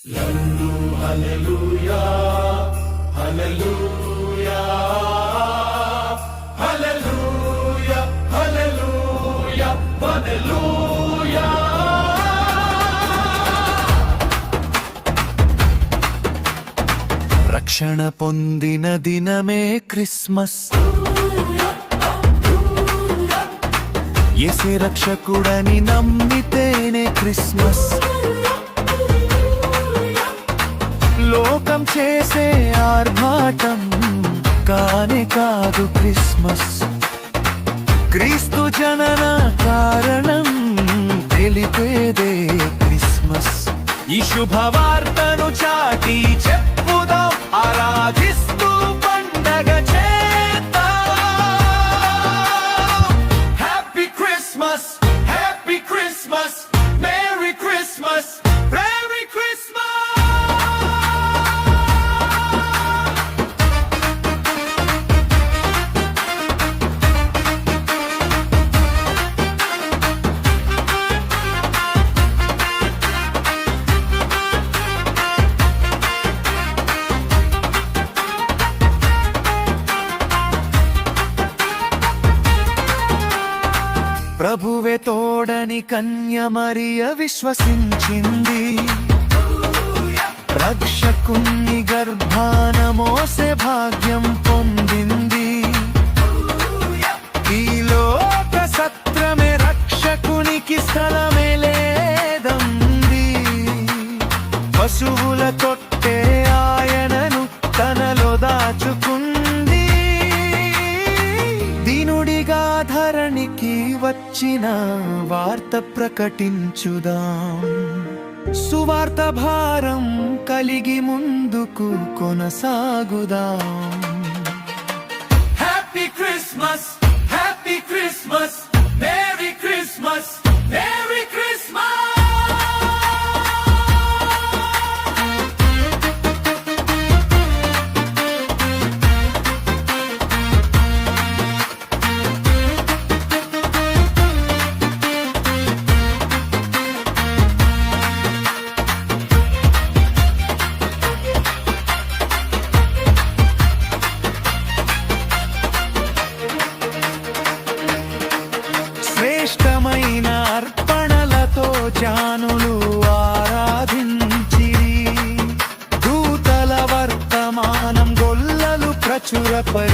హల్లెలూయా హల్లెలూయా హల్లెలూయా హల్లెలూయా హల్లెలూయా. రక్షణ పొందిన దినమే క్రిస్మస్, యేసే రక్షకుడని నమ్మితేనే క్రిస్మస్. లోకం చేసే ఆర్భాటం కానే కాదు క్రిస్మస్. క్రీస్తు జనన కారణం తెలిపేదే క్రిస్మస్. ఈ శుభవార్తను చాటి చెప్పుదాం, ఆరాధిస్తూ పండగ చేద్దాం. Happy Christmas, happy Christmas, merry Christmas, merry Christmas. ప్రభువే తోడని కన్య మరియ విశ్వసించింది. రక్షకుని గర్భాన మోసే భాగ్యం పొందింది. ఈ లోక సత్రమే రక్షకునికి స్థలమే లేదంది. పశువుల తొట్టే ఆయనను తనలో దాచుకుంది. దీనుడిగా ధరణికి వచ్చిన వార్త ప్రకటించుదాం. సువార్త భారం కలిగి ముందుకు కొనసాగుదాం. Happy Christmas, happy Christmas, merry Christmas, merry Christmas. శ్రేష్టమైన అర్పణలతో జానులు ఆరాధించిరి. దూతల వర్తమానం గొల్లలు ప్రచురపరి